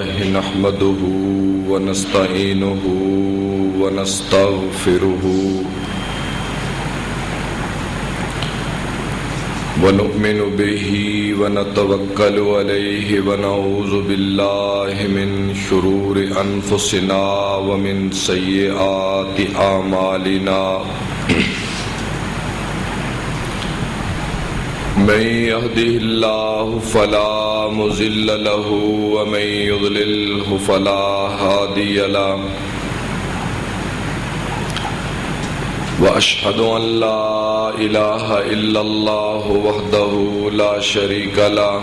لله نحمده ونستعينه ونستغفره ونؤمن به ونتوكل عليه ونعوذ بالله من شرور أنفسنا ومن سيئات أعمالنا من يهده الله فلا مضل له ومن يضلله فلا هادي له وأشهد أن لا إله إلا الله وحده لا شريك له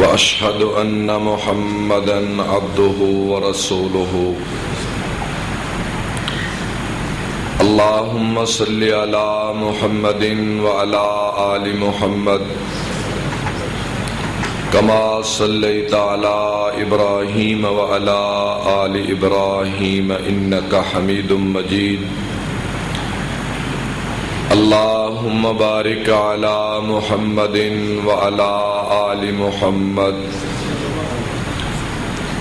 وأشهد أن محمدا عبده ورسوله اللهم صل على محمد وعلى آل محمد كما صليت على إبراهيم وعلى آل إبراهيم إنك حميد مجيد اللهم بارك على محمد وعلى آل محمد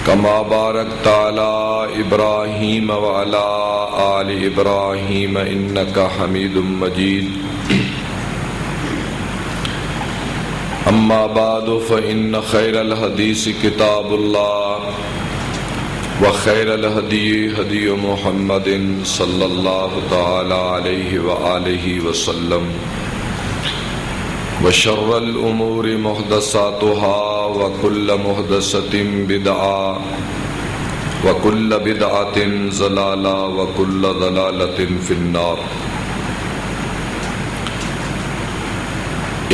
كما باركت على إبراهيم وعلى آل إبراهيم إنك حميد مجيد أما بعد فإن خير الحديث كتاب الله وخير الهدي هدي محمد صلى الله تعالى عليه وآله وسلم وشر الأمور محدثاتها وكل محدثة بدعة وكل بدعة ضلالة وكل ضلالة في النار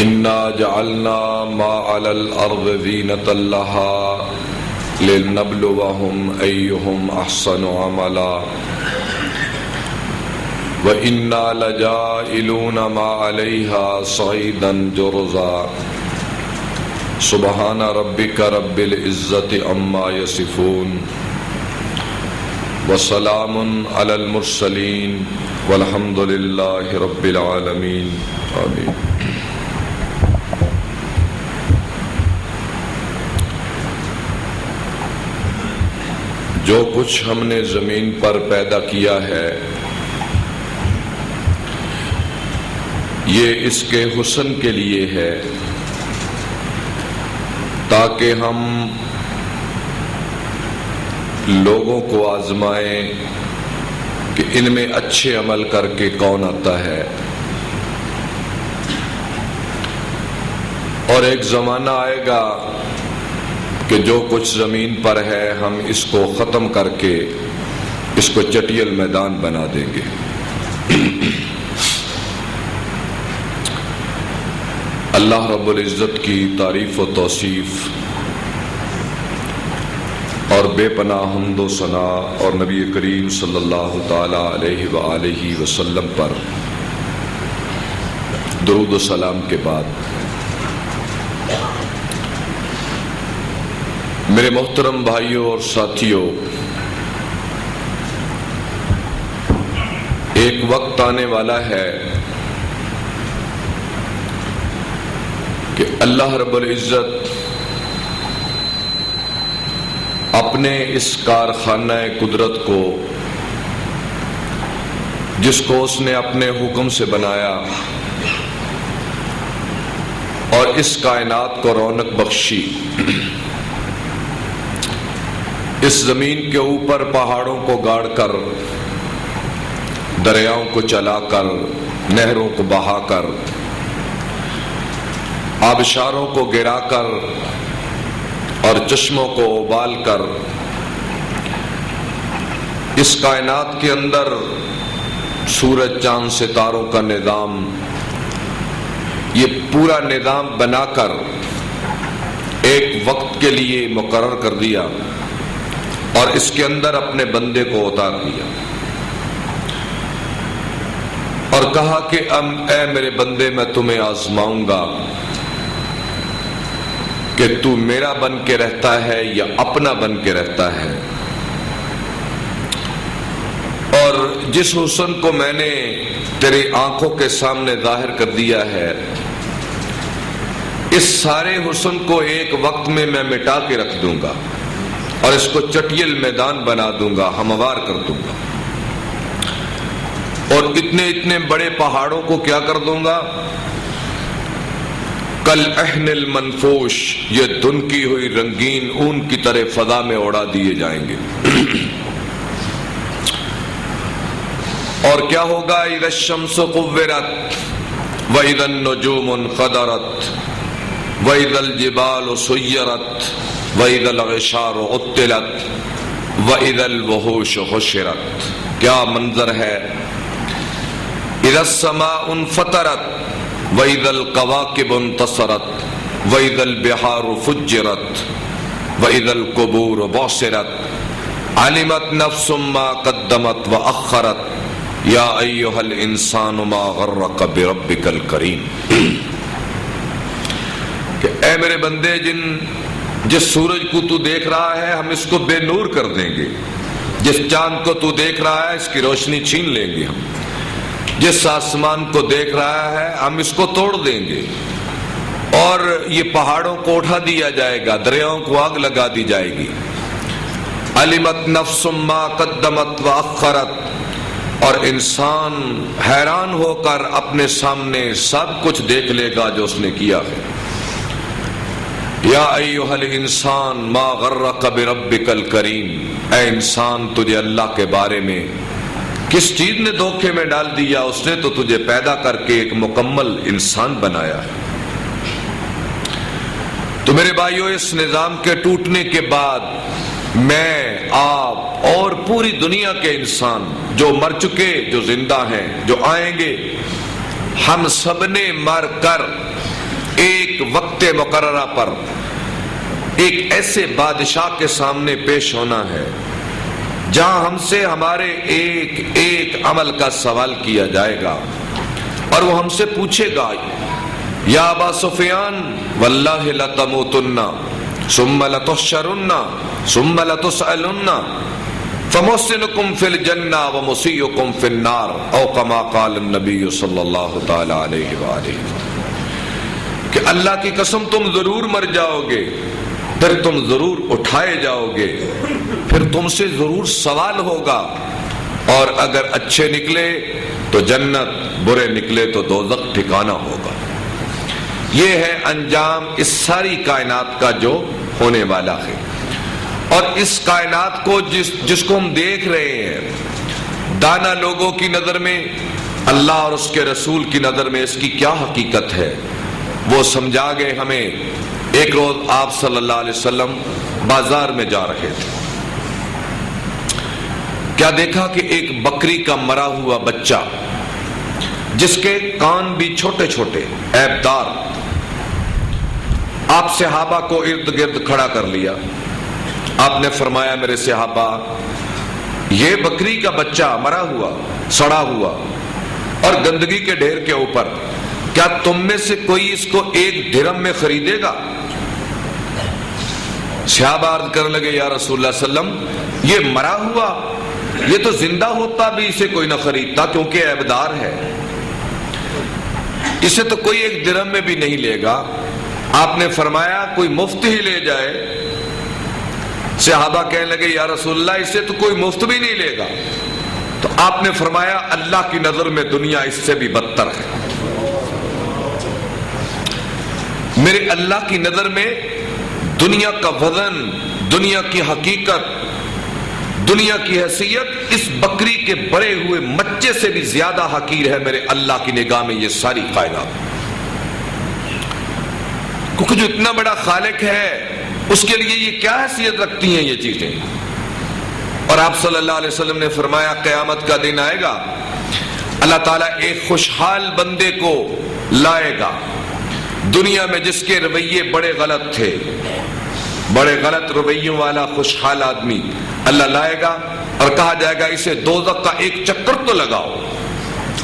إنا جعلنا ما على الأرض زينة لها لنبلوهم أيهم أحسن عملا وإنا لجائلون ما عليها صعيدا جرزا سبحان ربك رب العزة عما يصفون وسلام على المرسلين والحمد لله رب العالمين آمين. جو کچھ ہم نے زمین پر پیدا کیا ہے یہ اس کے حسن کے لیے ہے تاکہ ہم لوگوں کو آزمائیں کہ ان میں اچھے عمل کر کے کون آتا ہے، اور ایک زمانہ آئے گا کہ جو کچھ زمین پر ہے ہم اس کو ختم کر کے اس کو چٹیل میدان بنا دیں گے۔ اللہ رب العزت کی تعریف و توصیف اور بے پناہ حمد و ثنا اور نبی کریم صلی اللہ تعالی علیہ وآلہ وسلم پر درود و سلام کے بعد میرے محترم بھائیوں اور ساتھیوں، ایک وقت آنے والا ہے کہ اللہ رب العزت اپنے اس کارخانہ قدرت کو جس کو اس نے اپنے حکم سے بنایا اور اس کائنات کو رونق بخشی، اس زمین کے اوپر پہاڑوں کو گاڑ کر، دریاؤں کو چلا کر، نہروں کو بہا کر، آبشاروں کو گرا کر اور چشموں کو ابال کر اس کائنات کے اندر سورج چاند ستاروں کا نظام، یہ پورا نظام بنا کر ایک وقت کے لیے مقرر کر دیا اور اس کے اندر اپنے بندے کو اتار دیا اور کہا کہ اے میرے بندے میں تمہیں آزماؤں گا کہ تو میرا بن کے رہتا ہے یا اپنا بن کے رہتا ہے، اور جس حسن کو میں نے تیری آنکھوں کے سامنے ظاہر کر دیا ہے اس سارے حسن کو ایک وقت میں مٹا کے رکھ دوں گا اور اس کو چٹیل میدان بنا دوں گا، ہموار کر دوں گا، اور اتنے بڑے پہاڑوں کو کیا کر دوں گا؟ کل احن المنفوش، یہ دھنکی ہوئی رنگین اون کی طرح فضا میں اڑا دیے جائیں گے۔ اور کیا ہوگا؟ اذا الشمس قورت واذا النجوم انقدرت واذا الجبال سيرت واذا العشار عطلت واذا الوحوش حشرت۔ کیا منظر ہے! اذا السماء انفطرت واذا الكواكب انتصرت واذا البحار فجرت واذا القبور بعثرت علمت نفس ما قدمت واخرت یا ایھا الانسان ما غرک بربک الکریم۔ کہ اے میرے بندے، جس سورج کو تو دیکھ رہا ہے ہم اس کو بے نور کر دیں گے، جس چاند کو تو دیکھ رہا ہے اس کی روشنی چھین لیں گے ہم، جس آسمان کو دیکھ رہا ہے ہم اس کو توڑ دیں گے، اور یہ پہاڑوں کو اٹھا دیا جائے گا، دریاؤں کو آگ لگا دی جائے گی۔ علمت نفس ما قدمت واخرت، اور انسان حیران ہو کر اپنے سامنے سب کچھ دیکھ لے گا جو اس نے کیا ہے۔ یا ایھا الانسان ما غرک بربک الکریم، اے انسان تجھے اللہ کے بارے میں کس چیز نے دھوکے میں ڈال دیا؟ اس نے تو تجھے پیدا کر کے ایک مکمل انسان بنایا ہے۔ تو میرے بھائیو، اس نظام کے ٹوٹنے کے بعد میں، آپ اور پوری دنیا کے انسان جو مر چکے، جو زندہ ہیں، جو آئیں گے، ہم سب نے مر کر ایک وقت مقررہ پر ایک ایسے بادشاہ کے سامنے پیش ہونا ہے جہاں ہم سے ہمارے ایک ایک عمل کا سوال کیا جائے گا، اور وہ ہم سے پوچھے گا، یا ابا سفیان واللہ لتموتن ثم لتحشرن ثم لتسألن فمحسنکم فی الجنہ ومسیئکم فی النار، او کما قال النبی صلی اللہ تعالی علیہ وآلہ، کہ اللہ کی قسم تم ضرور مر جاؤ گے، پھر تم ضرور اٹھائے جاؤ گے، پھر تم سے ضرور سوال ہوگا، اور اگر اچھے نکلے تو جنت، برے نکلے تو دوزخ ٹھکانہ ہوگا۔ یہ ہے انجام اس ساری کائنات کا جو ہونے والا ہے۔ اور اس کائنات کو جس کو ہم دیکھ رہے ہیں، دانا لوگوں کی نظر میں، اللہ اور اس کے رسول کی نظر میں اس کی کیا حقیقت ہے وہ سمجھا گئے ہمیں۔ ایک روز آپ صلی اللہ علیہ وسلم بازار میں جا رہے تھے، کیا دیکھا کہ ایک بکری کا مرا ہوا بچہ، جس کے کان بھی چھوٹے چھوٹے عیبدار، آپ صحابہ کو ارد گرد کھڑا کر لیا۔ آپ نے فرمایا، میرے صحابہ، یہ بکری کا بچہ مرا ہوا، سڑا ہوا اور گندگی کے ڈھیر کے اوپر، کیا تم میں سے کوئی اس کو 1 درہم میں خریدے گا؟ صحابہ عرض کرنے لگے، یا رسول اللہ صلی اللہ علیہ وسلم، یہ مرا ہوا، یہ تو زندہ ہوتا بھی اسے کوئی نہ خریدتا کیونکہ عیبدار ہے، اسے تو کوئی 1 درہم میں بھی نہیں لے گا۔ آپ نے فرمایا کوئی مفت ہی لے جائے۔ صحابہ کہنے لگے، یا رسول اللہ، اسے تو کوئی مفت بھی نہیں لے گا۔ تو آپ نے فرمایا، اللہ کی نظر میں دنیا اس سے بھی بدتر ہے۔ میرے اللہ کی نظر میں دنیا کا وزن، دنیا کی حقیقت، دنیا کی حیثیت اس بکری کے بڑے ہوئے مچے سے بھی زیادہ حقیر ہے میرے اللہ کی نگاہ میں یہ ساری کائنات، کیونکہ جو اتنا بڑا خالق ہے اس کے لیے یہ کیا حیثیت رکھتی ہیں یہ چیزیں۔ اور آپ صلی اللہ علیہ وسلم نے فرمایا، قیامت کا دن آئے گا، اللہ تعالیٰ ایک خوشحال بندے کو لائے گا دنیا میں، جس کے رویے بڑے غلط تھے، بڑے غلط رویوں والا خوشحال آدمی اللہ لائے گا، اور کہا جائے گا اسے دوزخ کا ایک چکر تو لگاؤ،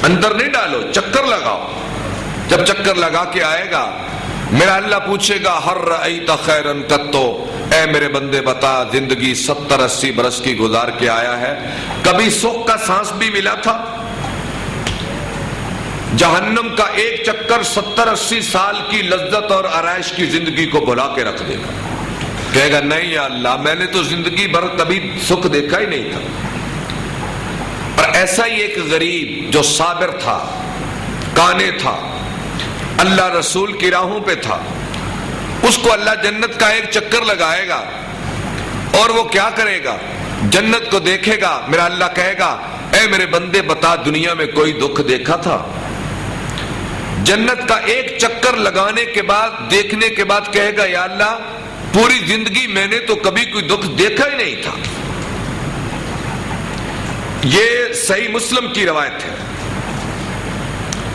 اندر نہیں ڈالو، چکر لگاؤ۔ جب چکر لگا کے آئے گا، میرا اللہ پوچھے گا، ہر رأیت خیرن قطو، اے میرے بندے بتا، زندگی 70-80 برس کی گزار کے آیا ہے، کبھی سکھ کا سانس بھی ملا تھا؟ جہنم کا ایک چکر 70-80 سال کی لذت اور آرائش کی زندگی کو بھلا کے رکھ دے گا. کہے گا نہیں یا اللہ میں نے تو زندگی بھر کبھی سکھ دیکھا ہی نہیں تھا. اور ایسا ہی ایک غریب جو صابر تھا، کانے تھا، اللہ رسول کی راہوں پہ تھا، اس کو اللہ جنت کا ایک چکر لگائے گا اور وہ کیا کرے گا؟ جنت کو دیکھے گا. میرا اللہ کہے گا اے میرے بندے بتا دنیا میں کوئی دکھ دیکھا تھا؟ جنت کا ایک چکر لگانے کے بعد، دیکھنے کے بعد کہے گا یا اللہ پوری زندگی میں نے تو کبھی کوئی دکھ دیکھا ہی نہیں تھا. یہ صحیح مسلم کی روایت ہے.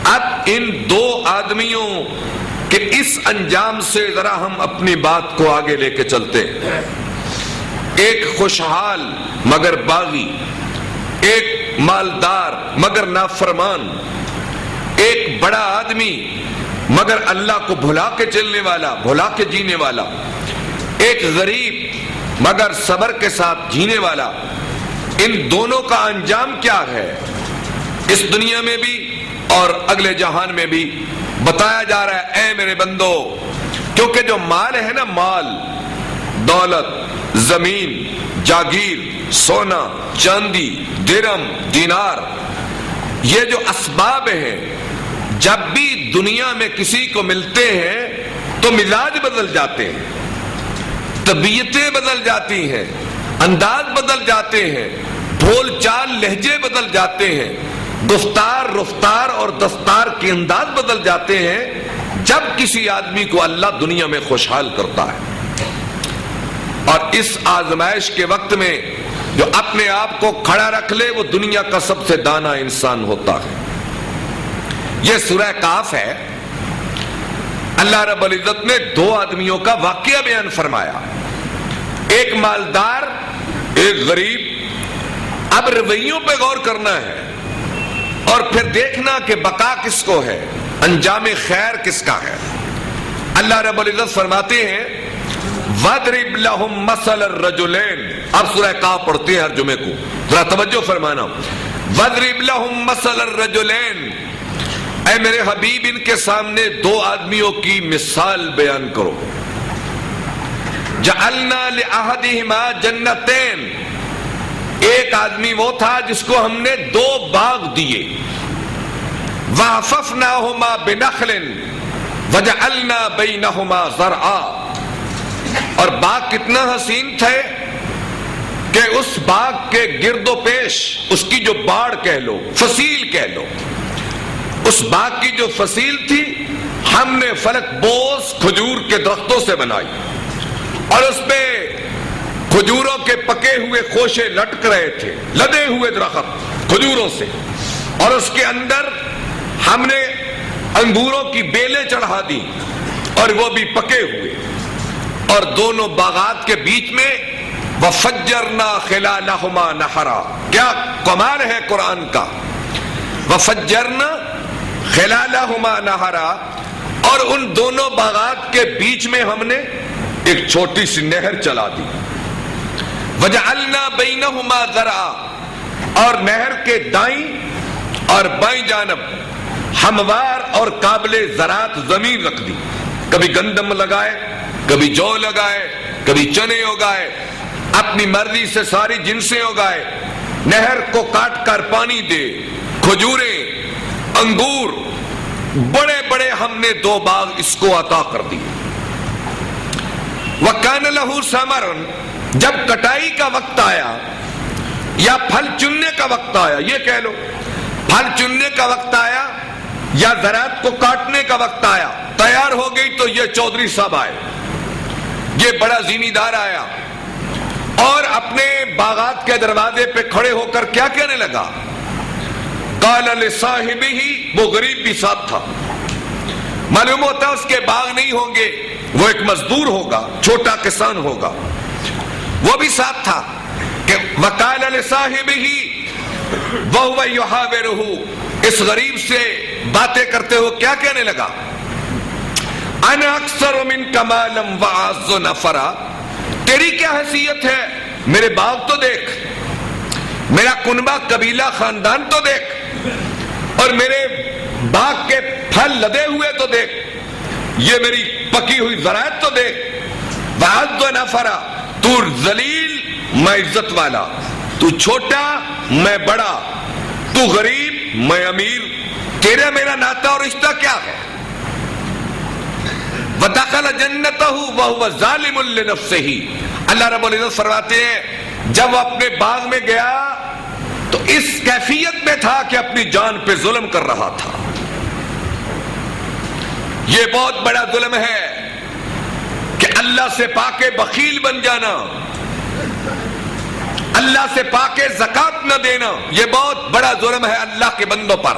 اب ان دو آدمیوں کے اس انجام سے ذرا ہم اپنی بات کو آگے لے کے چلتے ہیں. ایک خوشحال مگر باغی، ایک مالدار مگر نافرمان، ایک بڑا آدمی مگر اللہ کو بھلا کے چلنے والا، بھلا کے جینے والا، ایک غریب مگر صبر کے ساتھ جینے والا. ان دونوں کا انجام کیا ہے اس دنیا میں بھی اور اگلے جہان میں بھی بتایا جا رہا ہے. اے میرے بندو، کیونکہ جو مال ہے نا، مال، دولت، زمین، جاگیر، سونا، چاندی، درم، دینار، یہ جو اسباب ہیں جب بھی دنیا میں کسی کو ملتے ہیں تو مزاج بدل جاتے ہیں، طبیعتیں بدل جاتی ہیں، انداز بدل جاتے ہیں، بول چال لہجے بدل جاتے ہیں، گفتار رفتار اور دستار کے انداز بدل جاتے ہیں جب کسی آدمی کو اللہ دنیا میں خوشحال کرتا ہے. اور اس آزمائش کے وقت میں جو اپنے آپ کو کھڑا رکھ لے وہ دنیا کا سب سے دانا انسان ہوتا ہے. یہ سورہ کاف ہے. اللہ رب العزت نے دو آدمیوں کا واقعہ بیان فرمایا، ایک مالدار، ایک غریب. اب رویوں پہ غور کرنا ہے اور پھر دیکھنا کہ بقا کس کو ہے، انجام خیر کس کا ہے. اللہ رب العزت فرماتے ہیں وَاضْرِبْ لَهُمْ مَثَلَ الرَّجُلَيْنِ. اب سورہ کاف پڑھتے ہیں ہر جمعے کو، ذرا توجہ فرمانا. وَاضْرِبْ لَهُمْ مَثَلَ الرَّجُلَيْنِ. اے میرے حبیب ان کے سامنے دو آدمیوں کی مثال بیان کرو. جَعَلْنَا لِأَحَدِهِمَا جَنَّتَيْنِ. ایک آدمی وہ تھا جس کو ہم نے دو باغ دیے. وَحَفَفْنَاهُمَا بِنَخْلٍ وَجَعَلْنَا بَيْنَهُمَا زَرْعًا. اور باغ کتنا حسین تھے کہ اس باغ کے گرد و پیش اس کی جو باڑ کہہ لو، فصیل کہہ لو، اس باغ کی جو فصیل تھی ہم نے فلک بوس کھجور کے درختوں سے بنائی اور اس پہ کھجوروں کے پکے ہوئے خوشے لٹک رہے تھے، لدے ہوئے درخت کھجوروں سے، اور اس کے اندر ہم نے انگوروں کی بیلیں چڑھا دی اور وہ بھی پکے ہوئے. اور دونوں باغات کے بیچ میں وَفَجَّرْنَا خِلَالَهُمَا نَهَرًا. کیا کمال ہے قرآن کا. وَفَجَّرْنَا خِلَالَهُمَا نَهَرًا. اور ان دونوں باغات کے بیچ میں ہم نے ایک چھوٹی سی نہر چلا دی. وَجَعَلْنَا بَيْنَهُمَا زَرْعًا. اور نہر کے دائیں اور بائیں جانب ہموار اور قابل زراعت زمین رکھ دی. کبھی گندم لگائے، کبھی جو لگائے، کبھی چنے اگائے، اپنی مرضی سے ساری جنسیں اگائے. نہر کو کاٹ کر پانی دے، کھجوریں، انگور، بڑے بڑے ہم نے دو باغ اس کو عطا کر دی. وَكَانَ لَهُ ثَمَرٌ. جب کٹائی کا وقت آیا یا پھل چننے کا وقت آیا، یہ کہہ لو پھل چننے کا وقت آیا یا زراعت کو کاٹنے کا وقت آیا، تیار ہو گئی تو یہ چودھری صاحب آئے، یہ بڑا زمیندار آیا اور اپنے باغات کے دروازے پہ کھڑے ہو کر کیا کہنے لگا؟ قال لصاحبہ. وہ غریب بھی ساتھ تھا. معلوم ہوتا اس کے باغ نہیں ہوں گے، وہ ایک مزدور ہوگا، چھوٹا کسان ہوگا، وہ بھی ساتھ تھا. کہ وقال لصاحبہ وہو یحاورہ. اس غریب سے باتیں کرتے ہو کیا کہنے لگا؟ انا اکثر منک مالا واعز نفرا. تیری کیا حیثیت ہے؟ میرے باغ تو دیکھ، میرا کنبہ قبیلہ خاندان تو دیکھ، اور میرے باغ کے پھل لدے ہوئے تو دیکھ, یہ میری پکی ہوئی زراعت تو دیکھ. وَعَدُّ نَفَرَ, تو ذلیل میں عزت والا, تو چھوٹا میں بڑا, تو غریب میں امیر, تیرا میرا ناتا اور رشتہ کیا ہے؟ وَدَخَلَ جَنَّتَهُ وَهُوَ ظَالِمٌ لِنَفْسِهِ. اللہ رب العزت فرماتے ہیں جب وہ اپنے باغ میں گیا تو اس کیفیت میں تھا کہ اپنی جان پہ ظلم کر رہا تھا. یہ بہت بڑا ظلم ہے کہ اللہ سے پاکے بخیل بن جانا, اللہ سے پاکے زکات نہ دینا, یہ بہت بڑا ظلم ہے اللہ کے بندوں پر.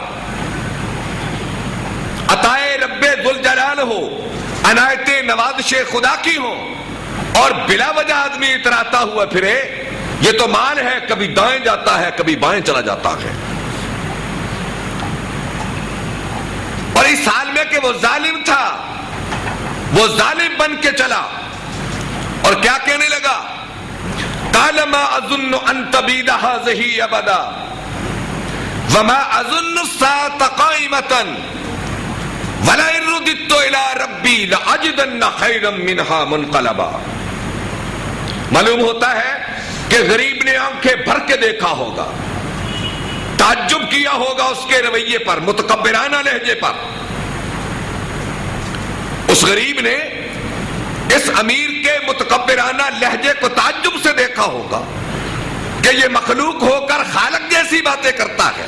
عطائے رب ذوالجلال ہو, عنایت نوازش خدا کی ہو, اور بلا وجہ آدمی اتراتا ہوا پھرے, یہ تو مال ہے, کبھی دائیں جاتا ہے کبھی بائیں چلا جاتا ہے. اور اس حال میں کہ وہ ظالم تھا, وہ ظالم بن کے چلا اور کیا کہنے لگا؟ قال ما اظن ان تبید هذه ابدا وما اظن الساعة قائمة ولئن رددت الى ربی لاجدن خیرا منها منقلبا. معلوم ہوتا ہے کہ غریب نے آنکھیں بھر کے دیکھا ہوگا, تعجب کیا ہوگا اس کے رویے پر, متکبرانہ لہجے پر. اس غریب نے اس امیر کے متکبرانہ لہجے کو تعجب سے دیکھا ہوگا کہ یہ مخلوق ہو کر خالق جیسی باتیں کرتا ہے,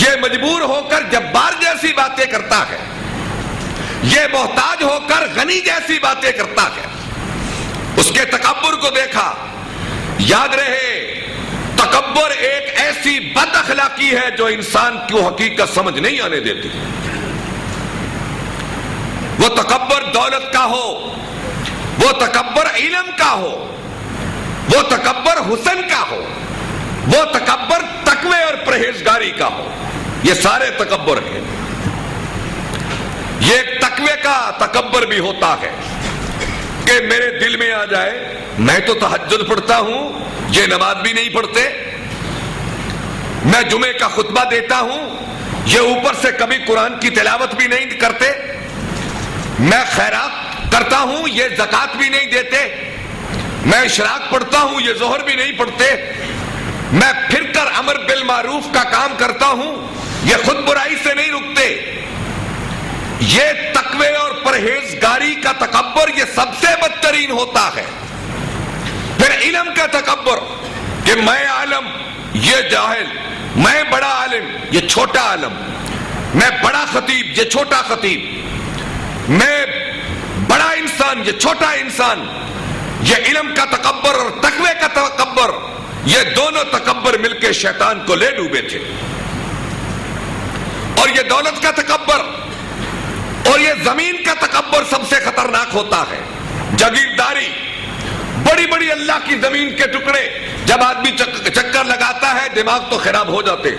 یہ مجبور ہو کر جبار جیسی باتیں کرتا ہے, یہ محتاج ہو کر غنی جیسی باتیں کرتا ہے. اس کے تکبر کو دیکھا. یاد رہے تکبر ایک ایسی بد اخلاقی ہے جو انسان کو حقیقت سمجھ نہیں آنے دیتی. وہ تکبر دولت کا ہو, وہ تکبر علم کا ہو, وہ تکبر حسن کا ہو, وہ تکبر تقوی اور پرہیزگاری کا ہو, یہ سارے تکبر ہیں. یہ ایک تقوی کا تکبر بھی ہوتا ہے کہ میرے دل میں آ جائے میں تو تہجد پڑھتا ہوں, یہ نماز بھی نہیں پڑھتے, میں جمعے کا خطبہ دیتا ہوں, یہ اوپر سے کبھی قرآن کی تلاوت بھی نہیں کرتے, میں خیرات کرتا ہوں, یہ زکات بھی نہیں دیتے, میں اشراق پڑھتا ہوں, یہ ظہر بھی نہیں پڑھتے, میں پھر کر امر بالمعروف کا کام کرتا ہوں, یہ خود برائی سے نہیں رکتے. یہ تقوی اور پرہیزگاری کا تکبر یہ سب سے بدترین ہوتا ہے. پھر علم کا تکبر کہ میں عالم, یہ جاہل, میں بڑا عالم, یہ چھوٹا عالم, میں بڑا خطیب, یہ چھوٹا خطیب, میں بڑا انسان, یہ چھوٹا انسان. یہ علم کا تکبر اور تقوی کا تکبر, یہ دونوں تکبر مل کے شیطان کو لے ڈوبے تھے. اور یہ دولت کا تکبر اور یہ زمین کا تکبر سب سے خطرناک ہوتا ہے. جاگیرداری, بڑی بڑی اللہ کی زمین کے ٹکڑے, جب آدمی چکر لگاتا ہے دماغ تو خراب ہو جاتے,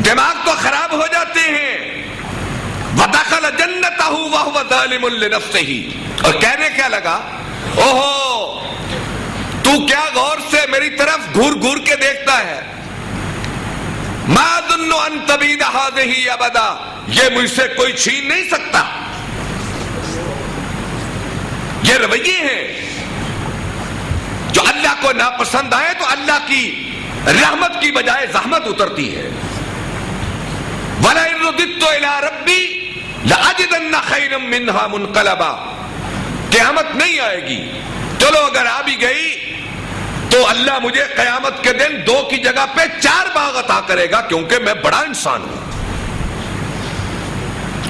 دماغ تو خراب ہو جاتے ہیں. وَدَخَلَ جَنَّتَهُ وَهُوَ ظَالِمٌ لِنَفْسِهِ, اور کہنے کیا لگا, اوہو تو کیا غور سے میری طرف گھور گھور کے دیکھتا ہے, مَا أَظُنُّ أَن تَبِيدَ هَٰذِهِ أَبَدًا, یہ مجھ سے کوئی چھین نہیں سکتا. یہ رویے ہیں جو اللہ کو ناپسند آئے تو اللہ کی رحمت کی بجائے زحمت اترتی ہے. وَلَئِن رُدِدتُّ إِلَىٰ رَبِّي لَأَجِدَنَّ خَيْرًا مِّنْهَا مُنْقَلَبًا. قیامت نہیں آئے گی, چلو اگر آ بھی گئی تو اللہ مجھے قیامت کے دن 2 کی جگہ پہ 4 باغ عطا کرے گا, کیونکہ میں بڑا انسان ہوں.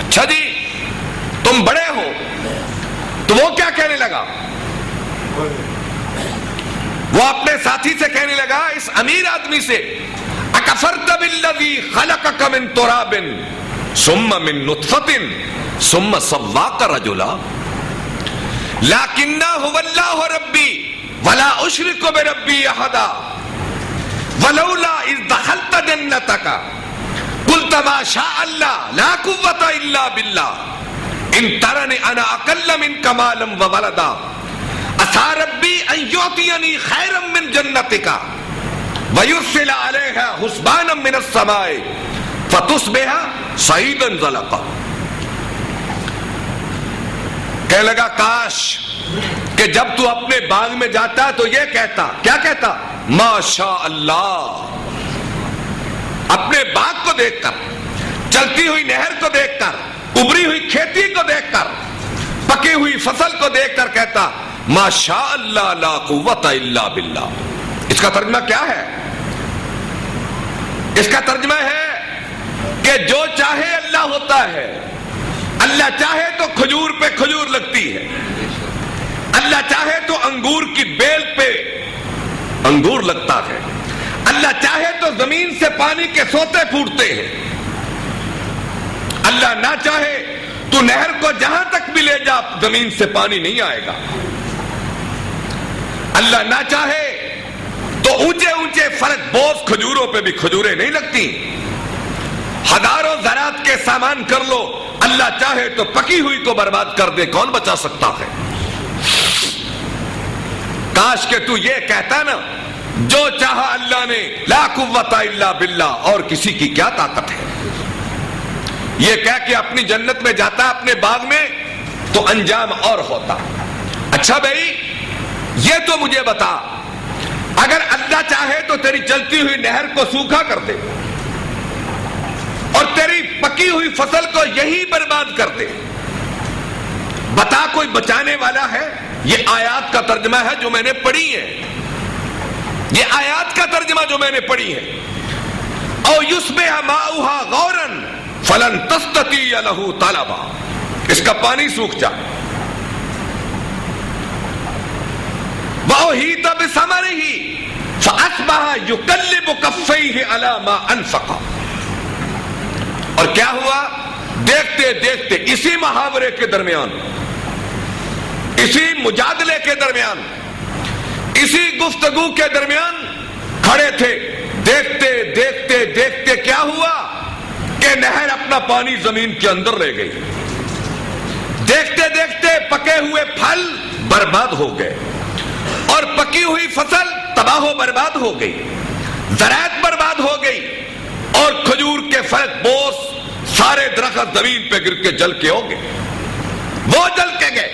اچھا جی تم بڑے ہو, تو وہ کیا کہنے لگا, وہ اپنے ساتھی سے کہنے لگا, اس امیر آدمی سے, اکفرت بالذی خلقک من تراب ثم من نطفة ثم سواک رجلا لکنہ هو اللہ ربی ولا اشرک بربی احدا ولولا اذ دخلت جنتک قلت ما شاء اللہ لا قوة الا باللہ ان ترنی انا اقل منک مالا وولدا عسى ربی ان یعطینی خیرا من جنتک وَيُرْسِلَ عَلَيْهَا حُسْبَانًا مِّنَ السَّمَاءِ فَتُصْبِحَ صَعِيدًا زَلَقًا. کہنے لگا کاش کہ جب تو اپنے باغ میں جاتا تو یہ کہتا، کیا کہتا؟ ماشاء اللہ. اپنے باغ کو دیکھ کر، چلتی ہوئی نہر کو دیکھ کر، ابری ہوئی کھیتی کو دیکھ کر، پکی ہوئی فصل کو دیکھ کر کہتا ماشاء اللہ لا قوت الا باللہ. اس کا ترجمہ کیا ہے؟ اس کا ترجمہ ہے کہ جو چاہے اللہ ہوتا ہے. اللہ چاہے تو کھجور پہ کھجور لگتی ہے، اللہ چاہے تو انگور کی بیل پہ انگور لگتا ہے، اللہ چاہے تو زمین سے پانی کے سوتے پھوٹتے ہیں، اللہ نہ چاہے تو نہر کو جہاں تک بھی لے جا زمین سے پانی نہیں آئے گا. اللہ نہ چاہے تو اونچے اونچے فرق بوز کھجوروں پہ بھی کھجوریں نہیں لگتی. ہزاروں زراعت کے سامان کر لو، اللہ چاہے تو پکی ہوئی کو برباد کر دے، کون بچا سکتا ہے؟ کاش کہ تو یہ کہتا نا جو چاہا اللہ نے، لا قوت الا باللہ، اور کسی کی کیا طاقت ہے. یہ کہہ کہ اپنی جنت میں جاتا اپنے باغ میں تو انجام اور ہوتا. اچھا بھائی یہ تو مجھے بتا، اگر اللہ چاہے تو تیری چلتی ہوئی نہر کو سوکھا کر دے اور تیری پکی ہوئی فصل کو یہی برباد کر دے، بتا کوئی بچانے والا ہے؟ یہ آیات کا ترجمہ ہے جو میں نے پڑھی ہے، یہ آیات کا ترجمہ جو میں نے پڑھی ہے. او یصبح ماؤها غورا فلن تستطیع له طلبا. اس کا پانی سوکھ جائے. وَأُحِيطَ بِثَمَرِهِ فَأَصْبَحَ يُقَلِّبُ كَفَّيْهِ عَلَى مَا أَنفَقَ. اور کیا ہوا؟ دیکھتے دیکھتے اسی محاورے کے درمیان، اسی مجادلے کے درمیان، اسی گفتگو کے درمیان کھڑے تھے. دیکھتے دیکھتے دیکھتے کیا ہوا کہ نہر اپنا پانی زمین کے اندر لے گئی. دیکھتے دیکھتے پکے ہوئے پھل برباد ہو گئے اور پکی ہوئی فصل تباہ و برباد ہو گئی، زراعت برباد ہو گئی، اور کھجور کے فرق بوس سارے درخت زمین پہ گر کے جل کے ہو گئے، وہ جل کے گئے.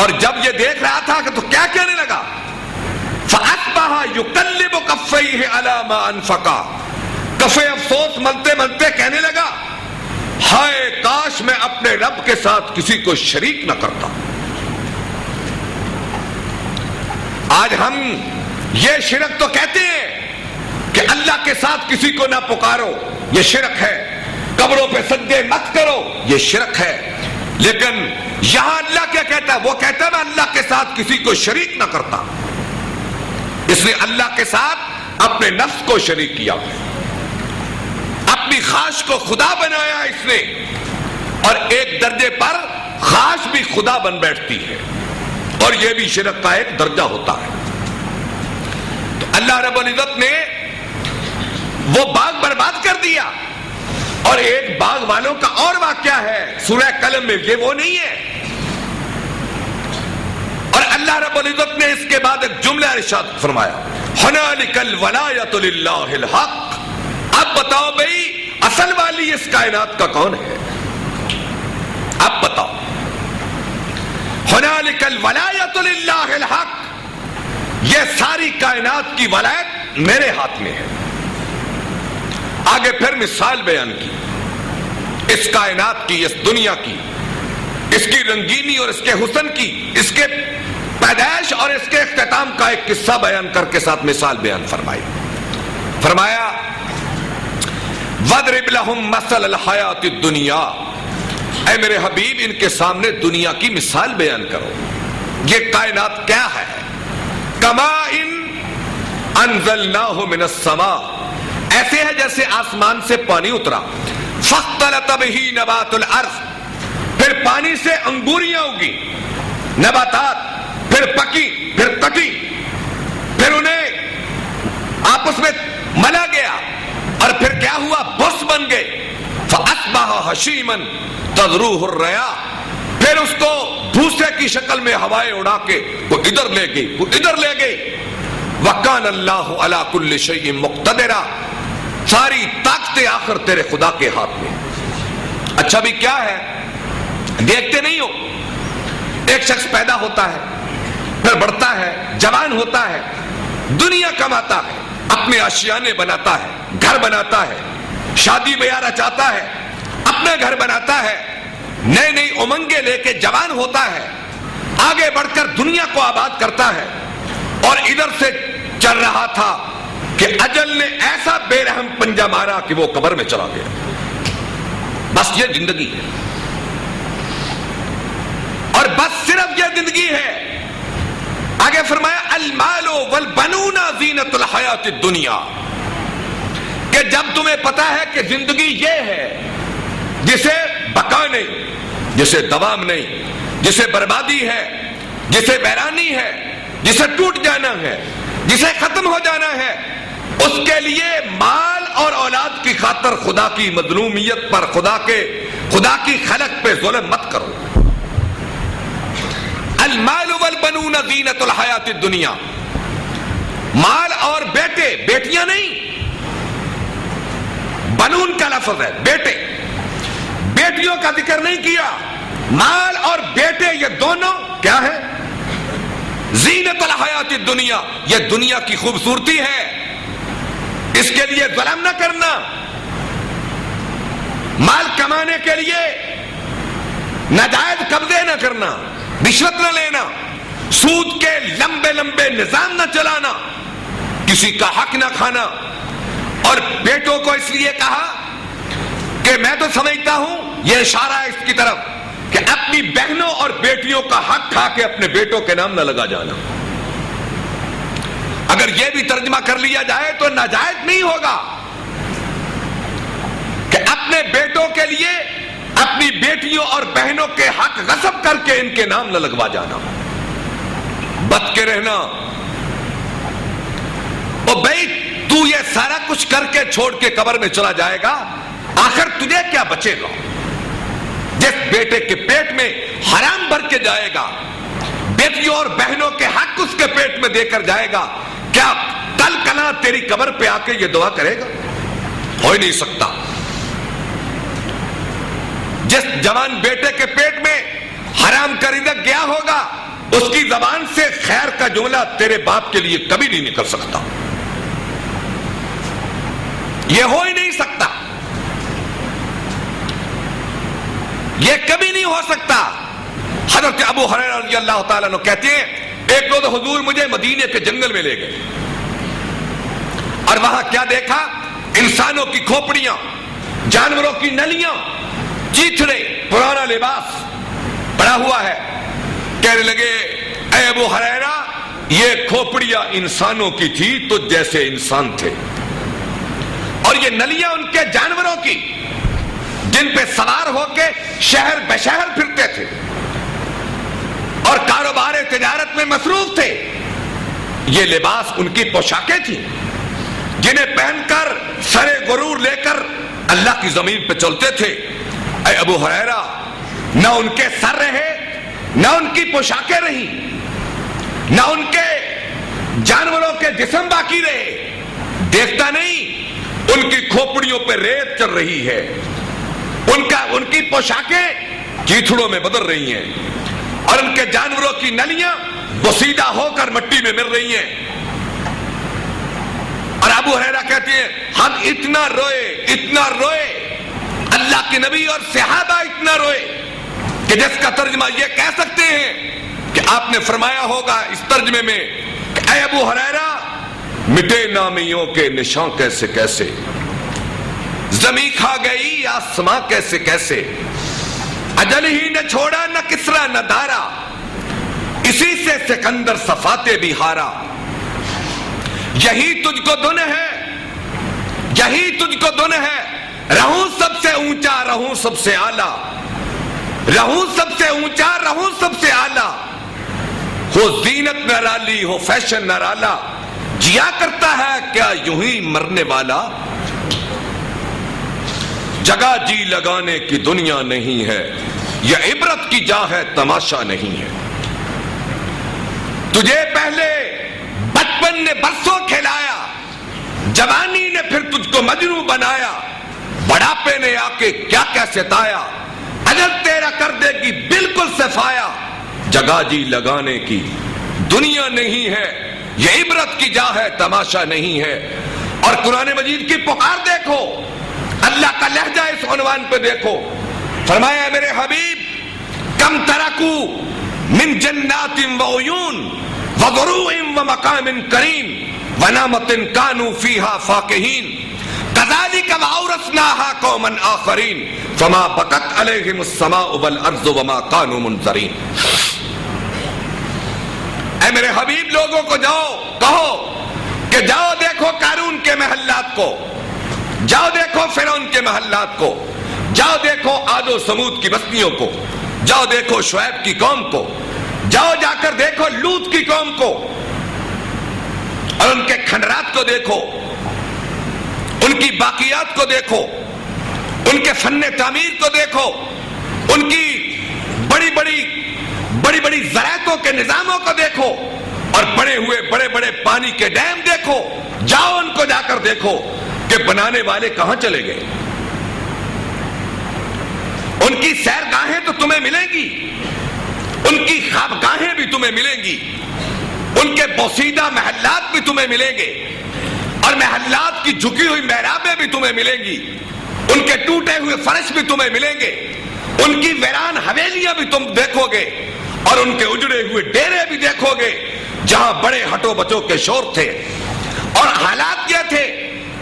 اور جب یہ دیکھ رہا تھا کہ تو کیا کہنے لگا؟ فَأَصْبَحَ يُقَلِّبُ كَفَّيْهِ عَلَى مَا أَنفَقَ. کفے افسوس ملتے ملتے کہنے لگا ہائے کاش میں اپنے رب کے ساتھ کسی کو شریک نہ کرتا. آج ہم یہ شرک تو کہتے ہیں کہ اللہ کے ساتھ کسی کو نہ پکارو، یہ شرک ہے. قبروں پہ سجدے مت کرو، یہ شرک ہے. لیکن یہاں اللہ کیا کہتا ہے؟ وہ کہتا ہے میں اللہ کے ساتھ کسی کو شریک نہ کرتا. اس نے اللہ کے ساتھ اپنے نفس کو شریک کیا، اپنی خواہش کو خدا بنایا اس نے، اور ایک درجے پر خواہش بھی خدا بن بیٹھتی ہے، اور یہ بھی شرک کا ایک درجہ ہوتا ہے. تو اللہ رب العزت نے وہ باغ برباد کر دیا. اور ایک باغ والوں کا اور واقعہ ہے سورہ قلم میں، یہ وہ نہیں ہے. اور اللہ رب العزت نے اس کے بعد ایک جملہ ارشاد فرمایا ہنالک الولایۃ للہ الحق. اب بتاؤ بھئی اصل والی اس کائنات کا کون ہے؟ اب بتاؤ. ہنالک الولایۃ للہ الحق، یہ ساری کائنات کی ولایت میرے ہاتھ میں ہے. آگے پھر مثال بیان کی اس کائنات کی، اس دنیا کی، اس کی رنگینی اور اس کے حسن کی، اس کے پیدائش اور اس کے اختتام کا ایک قصہ بیان کر کے ساتھ مثال بیان فرمائی. فرمایا وَاضْرِبْ لَهُمْ مَثَلَ الْحَيَاةِ الدُّنْيَا. اے میرے حبیب ان کے سامنے دنیا کی مثال بیان کرو. یہ کائنات کیا ہے؟ كَمَاءٍ أَنزَلْنَاهُ مِنَ السَّمَاءِ. ایسے ہے جیسے آسمان سے پانی اترا. فَاخْتَلَطَ بِهِ نَبَاتُ الْأَرْضِ. پھر پانی سے انگوریاں اگی، نباتات، پھر پکی، پھر کٹی، پھر انہیں آپس میں ملا گیا، اور پھر کیا ہوا؟ بس بن گئے. فَأَصْبَحَ هَشِيمًا تَذْرُوهُ الرِّيَاحُ. پھر اس کو بھوسے کی شکل میں ہوائیں اڑا کے وہ ادھر لے گئی، وہ ادھر لے گئی. وَكَانَ اللَّهُ عَلَى كُلِّ شَيْءٍ مُقْتَدِرًا، ساری طاقتیں آخر تیرے خدا کے ہاتھ میں۔ اچھا بھی کیا ہے، دیکھتے نہیں ہو، ایک شخص پیدا ہوتا ہے، پھر بڑھتا ہے، جوان ہوتا ہے، دنیا کماتا ہے، اپنے آشیانے بناتا ہے، گھر بناتا ہے، شادی بیاہ رچاتا ہے، اپنا گھر بناتا ہے، نئی نئی امنگیں لے کے جوان ہوتا ہے، آگے بڑھ کر دنیا کو آباد کرتا ہے، اور ادھر سے چل رہا تھا کہ اجل نے ایسا بے رحم پنجہ مارا کہ وہ قبر میں چلا گیا۔ بس یہ زندگی ہے، اور بس صرف یہ زندگی ہے۔ آگے فرمایا المال والبنون زینت الحیات الدنیا، کہ جب تمہیں پتا ہے کہ زندگی یہ ہے جسے بقا نہیں، جسے دوام نہیں، جسے بربادی ہے، جسے ویرانی ہے، جسے ٹوٹ جانا ہے، جسے ختم ہو جانا ہے، اس کے لیے مال اور اولاد کی خاطر خدا کی مظلومیت پر، خدا کی خلق پہ ظلم مت کرو۔ المال والبنون زینت الحیات الدنیا، مال اور بیٹے، بیٹیاں نہیں، بنون کا لفظ ہے، بیٹے، بیٹیوں کا ذکر نہیں کیا، مال اور بیٹے یہ دونوں کیا ہے؟ زینت الحیات الدنیا، یہ دنیا کی خوبصورتی ہے، اس کے لیے ظلم نہ کرنا، مال کمانے کے لیے ناجائز قبضے نہ کرنا، رشوت نہ لینا، سود کے لمبے لمبے نظام نہ چلانا، کسی کا حق نہ کھانا۔ اور بیٹوں کو اس لیے کہا کہ میں تو سمجھتا ہوں یہ اشارہ ہے اس کی طرف کہ اپنی بہنوں اور بیٹیوں کا حق کھا کے اپنے بیٹوں کے نام نہ لگا جانا۔ اگر یہ بھی ترجمہ کر لیا جائے تو ناجائز نہیں ہوگا کہ اپنے بیٹوں کے لیے اپنی بیٹیوں اور بہنوں کے حق غصب کر کے ان کے نام نہ لگوا جانا، بچ کے رہنا۔ او بھائی تو یہ سارا کچھ کر کے چھوڑ کے قبر میں چلا جائے گا، آخر تجھے کیا بچے گا؟ جس بیٹے کے پیٹ میں حرام بھر کے جائے گا، بیٹیوں اور بہنوں کے حق اس کے پیٹ میں دے کر جائے گا، کیا کل کلا تیری قبر پہ آ کے یہ دعا کرے گا؟ ہو ہی نہیں سکتا۔ جس جوان بیٹے کے پیٹ میں حرام کا رزق گیا ہوگا، اس کی زبان سے خیر کا جملہ تیرے باپ کے لیے کبھی نہیں نکل سکتا، یہ ہو ہی نہیں سکتا، یہ کبھی نہیں ہو سکتا۔ حضرت ابو ہریرہ رضی اللہ تعالیٰ عنہ کہتے ہیں ایک روز حضور مجھے مدینے کے جنگل میں لے گئے، اور وہاں کیا دیکھا؟ انسانوں کی کھوپڑیاں، جانوروں کی نلیاں، چیتھڑے، پرانا لباس پڑا ہوا ہے۔ کہنے لگے اے ابو ہریرہ یہ کھوپڑیاں انسانوں کی تھی تو جیسے انسان تھے، اور یہ نلیاں ان کے جانوروں کی جن پہ سوار ہو کے شہر بشہر پھرتے تھے اور کاروبار تجارت میں مصروف تھے۔ یہ لباس ان کی پوشاکیں تھیں جنہیں پہن کر سرے غرور لے کر اللہ کی زمین پہ چلتے تھے۔ اے ابو ہریرہ نہ ان کے سر رہے، نہ ان کی پوشاکیں رہی، نہ ان کے جانوروں کے جسم باقی رہے، دیکھتا نہیں ان کی کھوپڑیوں پہ ریت چل رہی ہے، ان کی پوشاکیں چیتھڑوں میں بدل رہی ہیں، اور ان کے جانوروں کی نلیاں بوسیدہ ہو کر مٹی میں مل رہی ہیں۔ اور ابو ہریرہ کہتے ہیں ہم اتنا روئے، اللہ کے نبی اور صحابہ اتنا روئے کہ جس کا ترجمہ یہ کہہ سکتے ہیں کہ آپ نے فرمایا ہوگا اس ترجمے میں کہ اے ابو ہریرہ مٹے نامیوں کے نشان کیسے کیسے، زمین کھا گئی آسماں کیسے کیسے، اجل ہی نہ چھوڑا نہ کسرا نہ دارا، اسی سے سکندر صفاتے بھی ہارا، یہی تجھ کو دن ہے، یہی تجھ کو دن ہے، رہوں سب سے اونچا رہوں سب سے اعلیٰ، رہوں سب سے اونچا رہوں سب سے اعلیٰ، ہو زینت نرالی ہو فیشن نرالا، جیا کرتا ہے کیا یوں ہی مرنے والا، جگہ جی لگانے کی دنیا نہیں ہے، یہ عبرت کی جا ہے تماشا نہیں ہے۔ تجھے پہلے بچپن بچپن نے برسوں کھلایا، جوانی نے پھر تجھ کو مجنوں بنایا، بڑھاپے نے آ کے کیا کیا ستایا، اجل تیرا کر دے گی بالکل صفایا، جگہ جی لگانے کی دنیا نہیں ہے، یہ عبرت کی جا ہے، تماشا نہیں ہے۔ اور قرآن مجید کی پکار دیکھو، اللہ کا لہجہ اس عنوان پہ دیکھو، فرمایا میرے حبیب کم ترکو من جنات و عیون وزروع ومقام کریم ونعمت کانوا فیہا فاکہین کذالک وأورثناها قوما آخرین فما بکت علیہم السماء والارض وما کانوا منظرین۔ اے میرے حبیب لوگوں کو جاؤ کہو کہ جاؤ دیکھو قارون کے محلات کو، جاؤ دیکھو فرعون کے محلات کو، جاؤ دیکھو عاد و سمود کی بستیوں کو، جاؤ دیکھو شعیب کی قوم کو، جاؤ جا کر دیکھو لوط کی قوم کو اور ان کے کھنڈرات کو دیکھو، ان کی باقیات کو دیکھو، ان کے فن تعمیر کو دیکھو، ان کی بڑی بڑی زراعتوں کے نظاموں کو دیکھو اور بڑے ہوئے بڑے بڑے پانی کے ڈیم دیکھو، جاؤ ان کو جا کر دیکھو کہ بنانے والے کہاں چلے گئے۔ ان کی سیرگاہیں تو تمہیں ملیں گی، ان کی خوابگاہیں بھی تمہیں ملیں گی، ان کے بوسیدہ محلات بھی تمہیں ملیں گے اور محلات کی جھکی ہوئی محرابیں بھی تمہیں ملیں گی، ان کے ٹوٹے ہوئے فرش بھی تمہیں ملیں گے، ان کی ویران حویلیاں بھی تم دیکھو گے اور ان کے اجڑے ہوئے ڈیرے بھی دیکھو گے جہاں بڑے ہٹو بچوں کے شور تھے اور حالات یہ تھے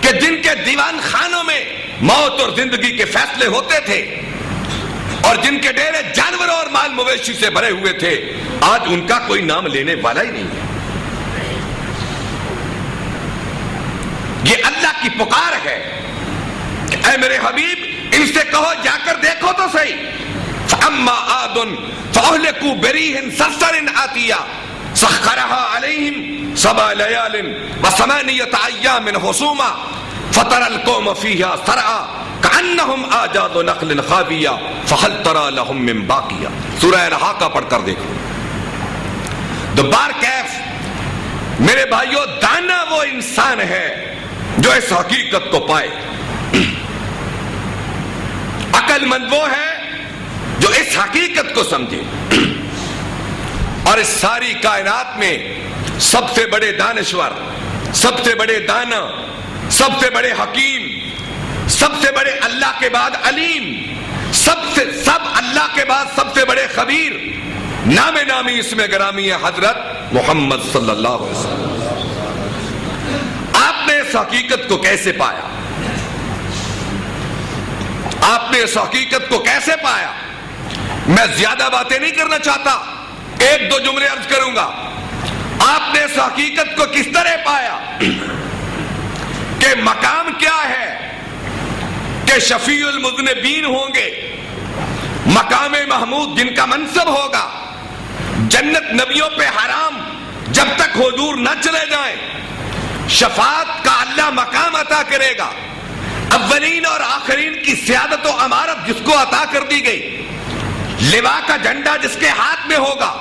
کہ جن کے دیوان خانوں میں موت اور زندگی کے فیصلے ہوتے تھے اور جن کے ڈیرے جانوروں اور مال مویشی سے بھرے ہوئے تھے، آج ان کا کوئی نام لینے والا ہی نہیں ہے۔ یہ اللہ کی پکار ہے کہ اے میرے حبیب ان سے کہو جا کر دیکھو تو صحیح، فَأَمَّا عَادٌ فَأُهْلِكُوا بِرِيحٍ صَرْصَرٍ عَاتِيَةٍ سَخَّرَهَا عَلَيْهِمْ 7 لَيَالٍ و8 أَيَّامٍ حُسُومًا فَتَرَى الْقَوْمَ فِيهَا صَرْعَىٰ كَأَنَّهُمْ أَعْجَازُ نَخْلٍ خَاوِيَةٍ فَهَلْ تَرَىٰ لَهُم مِّن بَاقِيَةٍ۔ سورہ الحاقہ پڑھ کر دیکھو۔ دوبار کیف میرے بھائیو، دانا وہ انسان ہے جو اس حقیقت کو پائے، عقل مند وہ ہے جو اس حقیقت کو سمجھے۔ اور اس ساری کائنات میں سب سے بڑے دانشور، سب سے بڑے دانا، سب سے بڑے حکیم، سب سے بڑے اللہ کے بعد علیم، سب اللہ کے بعد سب سے بڑے خبیر، نام نامی اس میں گرامی ہے حضرت محمد صلی اللہ علیہ وسلم۔ آپ نے اس حقیقت کو کیسے پایا؟ آپ نے اس حقیقت کو کیسے پایا؟ میں زیادہ باتیں نہیں کرنا چاہتا، 1-2 جملے عرض کروں گا۔ آپ نے اس حقیقت کو کس طرح پایا کہ مقام کیا ہے کہ شفیع المذنبین ہوں گے، مقام محمود جن کا منصب ہوگا، جنت نبیوں پہ حرام جب تک حضور نہ چلے جائیں، شفاعت کا اللہ مقام عطا کرے گا، اولین اور آخرین کی سیادت و امارت جس کو عطا کر دی گئی، لوا کا جھنڈا جس کے ہاتھ میں ہوگا،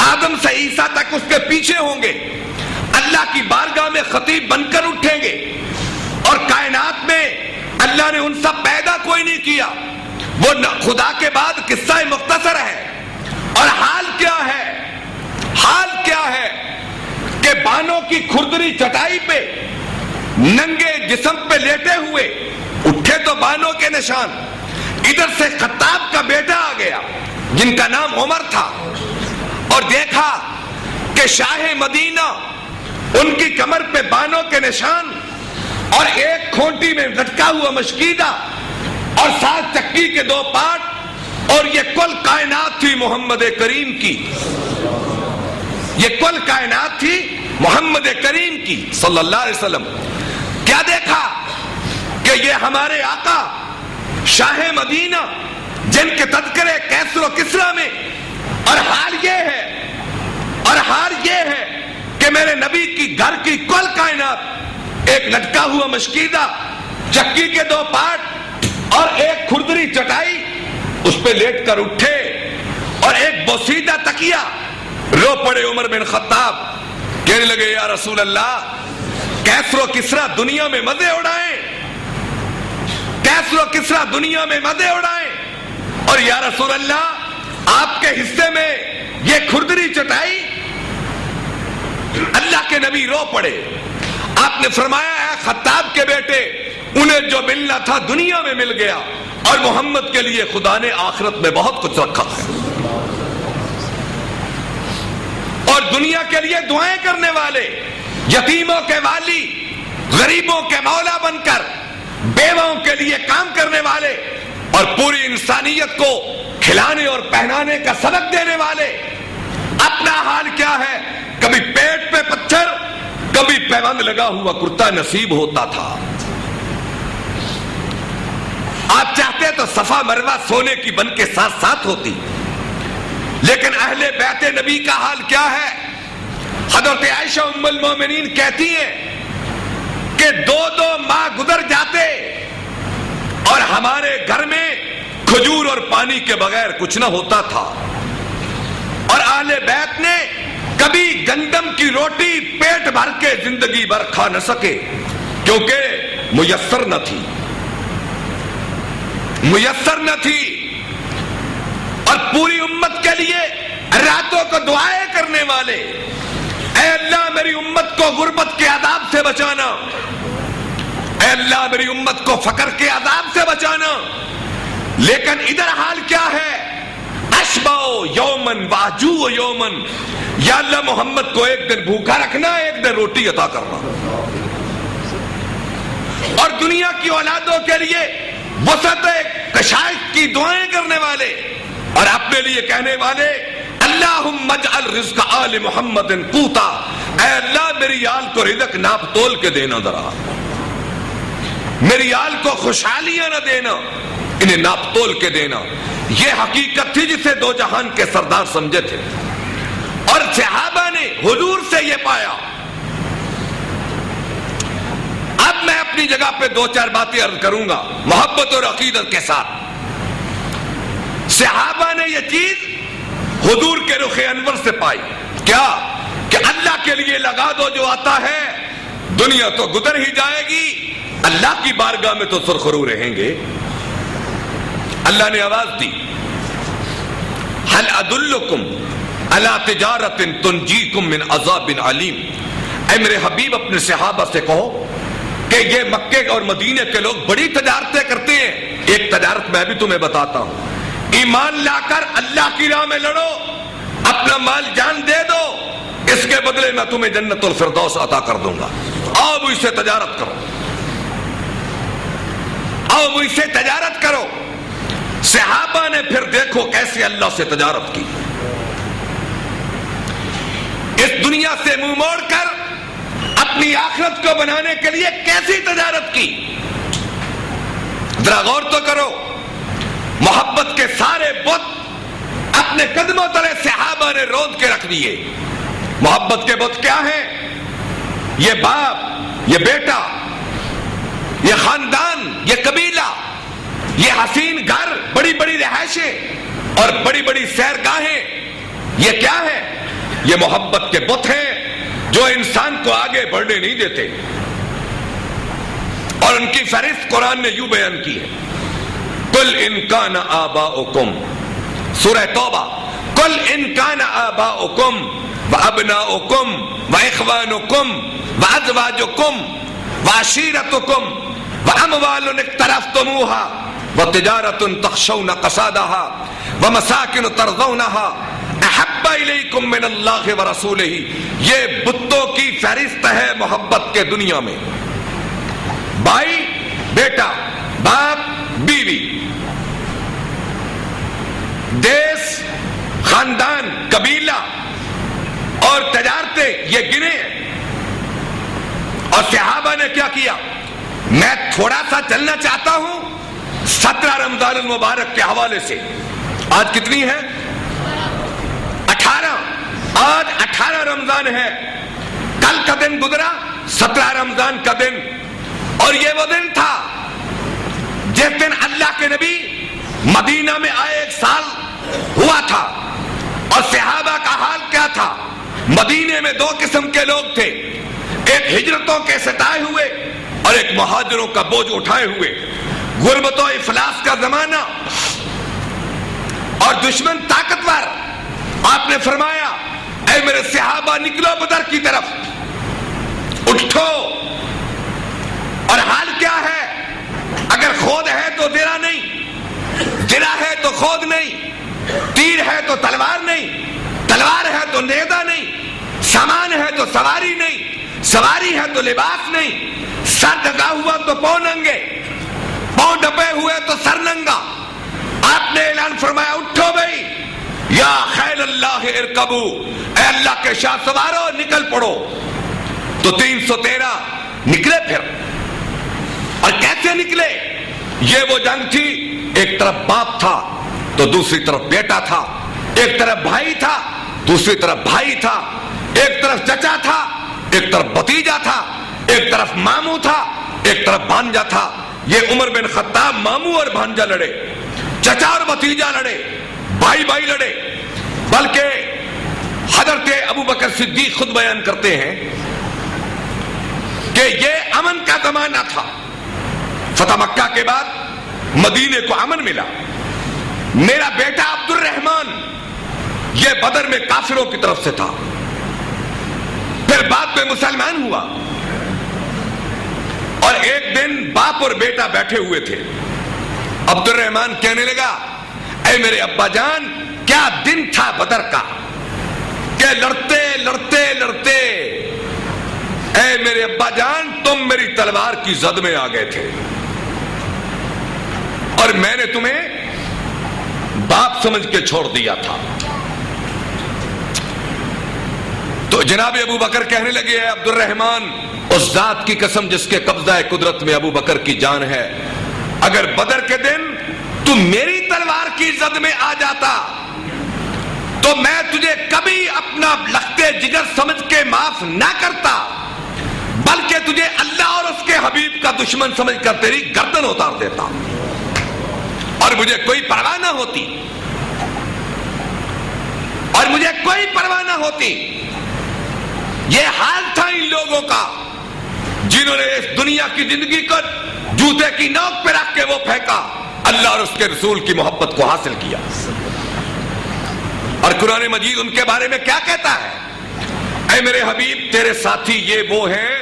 آدم سے عیسیٰ تک اس کے پیچھے ہوں گے، اللہ کی بارگاہ میں خطیب بن کر اٹھیں گے، اور کائنات میں اللہ نے ان سب پیدا کوئی نہیں کیا، وہ خدا کے بعد قصہ مختصر ہے۔ اور حال کیا ہے؟ حال کیا ہے کہ بانوں کی کھردری چٹائی پہ ننگے جسم پہ لیٹے ہوئے اٹھے تو بانوں کے نشان، ادھر سے خطاب کا بیٹا آ گیا جن کا نام عمر تھا، اور دیکھا کہ شاہ مدینہ ان کی کمر پہ بانوں کے نشان اور ایک کھونٹی میں لٹکا ہوا مشکیدہ اور 7 چکی کے 2 پاٹ، اور یہ کل کائنات تھی محمد کریم کی، یہ کل کائنات تھی محمد کریم کی صلی اللہ علیہ وسلم۔ کیا دیکھا کہ یہ ہمارے آقا شاہ مدینہ جن کے تذکرے کیسر و کسرا میں، اور حال یہ ہے کہ میرے نبی کی گھر کی کل کائنات ایک لٹکا ہوا مشکیدہ، چکی کے 2 پاٹ اور ایک کھردری چٹائی، اس پہ لیٹ کر اٹھے اور ایک بوسیدہ تکیہ، رو پڑے عمر بن خطاب کہنے لگے یا رسول اللہ کیسر و کسرا دنیا میں مزے اڑائیں، کیسر و کسرا دنیا میں مزے اڑائیں، اور یا رسول اللہ آپ کے حصے میں یہ کھردری چٹائی۔ اللہ کے نبی رو پڑے۔ آپ نے فرمایا اے خطاب کے بیٹے، انہیں جو ملنا تھا دنیا میں مل گیا، اور محمد کے لیے خدا نے آخرت میں بہت کچھ رکھا ہے۔ اور دنیا کے لیے دعائیں کرنے والے، یتیموں کے والی، غریبوں کے مولا بن کر بیواؤں کے لیے کام کرنے والے، اور پوری انسانیت کو کھلانے اور پہنانے کا سبق دینے والے، اپنا حال کیا ہے؟ کبھی پیٹ پہ پتھر، کبھی پیبند لگا ہوا کرتا نصیب ہوتا تھا۔ آپ چاہتے تو صفا مروہ سونے کی بن کے ساتھ ساتھ ہوتی، لیکن اہل بیت نبی کا حال کیا ہے؟ حضرت عائشہ ام المومنین کہتی ہیں کہ 2 ماہ گزر جاتے اور ہمارے گھر میں کھجور اور پانی کے بغیر کچھ نہ ہوتا تھا، اور اہل بیت نے کبھی گندم کی روٹی پیٹ بھر کے زندگی بھر کھا نہ سکے، کیونکہ میسر نہ تھی، میسر نہ تھی۔ اور پوری امت کے لیے راتوں کو دعائیں کرنے والے، اے اللہ میری امت کو غربت کے عذاب سے بچانا، اے اللہ میری امت کو فقر کے عذاب سے بچانا۔ لیکن ادھر حال کیا ہے؟ اشبع یومن واجوع یومن، یا اللہ محمد کو ایک دن بھوکا رکھنا، ایک دن روٹی عطا کرنا۔ اور دنیا کی اولادوں کے لیے وسعت کشائش کی دعائیں کرنے والے، اور اپنے لیے کہنے والے اللہم اجعل رزق آل محمد قوتا، اے اللہ میری آل کو رزق ناپ تول کے دینا، ذرا میری آل کو خوشحالیاں نہ دینا، انہیں ناپ تول کے دینا۔ یہ حقیقت تھی جسے دو جہان کے سردار سمجھے تھے، اور صحابہ نے حضور سے یہ پایا۔ اب میں اپنی جگہ پہ 2-4 باتیں عرض کروں گا محبت اور عقیدت کے ساتھ۔ صحابہ نے یہ چیز حضور کے رخ انور سے پائی، کیا کہ اللہ کے لیے لگا دو جو آتا ہے، دنیا تو گزر ہی جائے گی، اللہ کی بارگاہ میں تو سرخرو رہیں گے۔ اللہ نے آواز دی هل ادلکم علی تجارت تنجیکم من عذاب علیم، اے میرے حبیب اپنے صحابہ سے کہو کہ یہ مکے اور مدینے کے لوگ بڑی تجارتیں کرتے ہیں، ایک تجارت میں بھی تمہیں بتاتا ہوں، ایمان لا کر اللہ کی راہ میں لڑو، اپنا مال جان دے دو، اس کے بدلے میں تمہیں جنت الفردوس عطا کر دوں گا، آؤ مجھ سے تجارت کرو، آؤ مجھ سے تجارت کرو۔ صحابہ نے پھر دیکھو کیسے اللہ سے تجارت کی، اس دنیا سے منہ موڑ کر اپنی آخرت کو بنانے کے لیے کیسی تجارت کی، ذرا غور تو کرو۔ محبت کے سارے بت اپنے قدموں تلے صحابہ نے رود کے رکھ دیے۔ محبت کے بت کیا ہیں؟ یہ باپ، یہ بیٹا، یہ خاندان، یہ قبیلہ، یہ حسین گھر، بڑی بڑی رہائشیں اور بڑی بڑی سیرگاہیں، یہ کیا ہے؟ یہ محبت کے بت ہیں جو انسان کو آگے بڑھنے نہیں دیتے، اور ان کی فہرست قرآن نے یوں بیان کی ہے، قل ان کان آباؤکم، سورہ توبہ، قل ان کان آباؤکم وابناؤکم واخوانکم وازواجکم وعشیرتکم واموال اقترفتموها وتجارت تخشون کسادها ومساکن ترضونها احب الیکم من اللہ ورسولہ، یہ بتوں کی فہرست ہے محبت کے دنیا میں۔ بھائی، بیٹا، باپ، بیوی، دیس، خاندان، قبیلہ اور تجارتیں، یہ گنے ہیں۔ اور صحابہ نے کیا کیا؟ میں تھوڑا سا چلنا چاہتا ہوں 17 رمضان المبارک کے حوالے سے۔ آج کتنی ہے؟ 18۔ آج 18 رمضان ہے، کل کا دن گزرا 17 رمضان کا دن، اور یہ وہ دن تھا جس دن اللہ کے نبی مدینہ میں آئے، 1 سال ہوا تھا، اور صحابہ کا حال کیا تھا؟ مدینے میں دو قسم کے لوگ تھے، ایک ہجرتوں کے ستائے ہوئے اور ایک مہاجروں کا بوجھ اٹھائے ہوئے۔ غربت و افلاس کا زمانہ اور دشمن طاقتور۔ آپ نے فرمایا اے میرے صحابہ نکلو بدر کی طرف، اٹھو۔ اور حال کیا ہے؟ اگر خود ہے تو درا نہیں، درا ہے تو خود نہیں، تیر ہے تو تلوار نہیں، تلوار ہے تو نیزہ نہیں، سامان ہے تو سواری نہیں، سواری ہے تو لباس نہیں، سر ڈھکا ہوا تو پاؤں ننگے، پاؤں ڈپے ہوئے تو سر ننگا۔ آپ نے اعلان فرمایا اٹھو بھائی، یا خیل اللہ ارکبو، اے اللہ کے شاہ سوارو نکل پڑو۔ تو 313 نکلے پھر، اور کیسے نکلے؟ یہ وہ جنگ تھی، ایک طرف باپ تھا تو دوسری طرف بیٹا تھا، ایک طرف بھائی تھا دوسری طرف بھائی تھا، ایک طرف چچا تھا ایک طرف بھتیجا تھا، ایک طرف ماموں تھا ایک طرف بھانجا تھا۔ یہ عمر بن خطاب ماموں اور بھانجا لڑے، چچا اور بھتیجا لڑے، بھائی بھائی لڑے۔ بلکہ حضرت ابو بکر صدیق خود بیان کرتے ہیں کہ یہ امن کا زمانہ تھا۔ فتح مکہ کے بعد مدینے کو امن ملا۔ میرا بیٹا عبد الرحمن یہ بدر میں کافروں کی طرف سے تھا، پھر بعد میں مسلمان ہوا۔ اور ایک دن باپ اور بیٹا بیٹھے ہوئے تھے، عبد الرحمن کہنے لگا اے میرے ابا جان کیا دن تھا بدر کا کہ لڑتے لڑتے لڑتے اے میرے ابا جان تم میری تلوار کی زد میں آ گئے تھے اور میں نے تمہیں باپ سمجھ کے چھوڑ دیا تھا۔ تو جناب ابو بکر کہنے لگے اے عبد الرحمن، اس ذات کی قسم جس کے قبضہ قدرت میں ابو بکر کی جان ہے، اگر بدر کے دن تو میری تلوار کی زد میں آ جاتا تو میں تجھے کبھی اپنا لختے جگر سمجھ کے معاف نہ کرتا، بلکہ تجھے اللہ اور اس کے حبیب کا دشمن سمجھ کر تیری گردن اتار دیتا اور مجھے کوئی پرواہ نہ ہوتی، اور مجھے کوئی پرواہ نہ ہوتی۔ یہ حال تھا ان لوگوں کا جنہوں نے اس دنیا کی زندگی کو جوتے کی نوک پہ رکھ کے وہ پھینکا، اللہ اور اس کے رسول کی محبت کو حاصل کیا۔ اور قرآن مجید ان کے بارے میں کیا کہتا ہے؟ اے میرے حبیب تیرے ساتھی یہ وہ ہیں،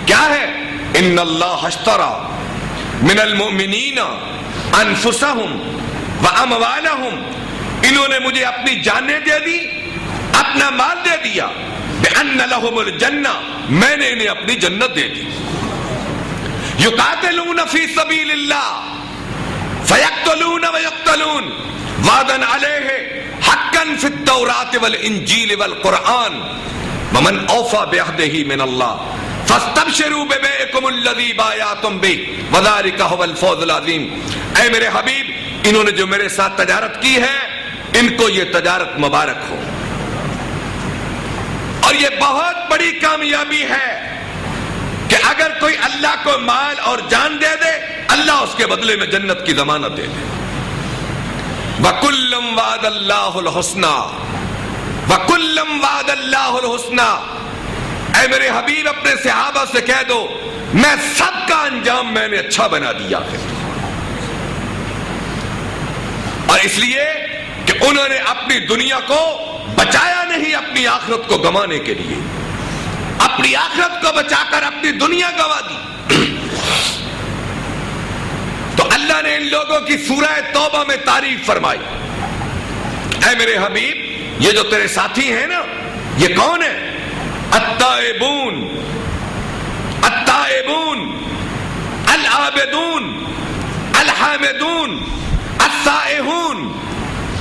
کیا ہے؟ ان اللہ اشترى من المؤمنین انفسهم واموالهم، انہوں نے مجھے اپنی جانیں دے دی، اپنا مال دے دیا، بأن لهم الجنہ، میں نے انہیں اپنی جنت دے دی۔ یقاتلون فی سبیل اللہ فیقتلون ویقتلون وعدا علیہ حقا فی التوراۃ والانجیل والقرآن ومن اوفی بعہدہ من اللہ فاستبشروا ببیعکم الذی بایعتم بہ وذلک ھو الفوز العظیم۔ اے میرے حبیب انہوں نے جو میرے ساتھ تجارت کی ہے ان کو یہ تجارت مبارک ہو، اور یہ بہت بڑی کامیابی ہے کہ اگر کوئی اللہ کو مال اور جان دے دے اللہ اس کے بدلے میں جنت کی ضمانت دے دے۔ وَكُلًّا وَعَدَ اللَّهُ الْحُسْنَى وَكُلًّا وَعَدَ اللَّهُ الْحُسْنَى۔ اے میرے حبیب اپنے صحابہ سے کہہ دو میں سب کا انجام میں نے اچھا بنا دیا ہے، اور اس لیے کہ انہوں نے اپنی دنیا کو بچایا نہیں اپنی آخرت کو گنوانے کے لیے، اپنی آخرت کو بچا کر اپنی دنیا گنوا دی۔ تو اللہ نے ان لوگوں کی سورہ توبہ میں تعریف فرمائی۔ اے میرے حبیب یہ جو تیرے ساتھی ہیں نا یہ کون ہے؟ التائبون التائبون العابدون الحامدون السائحون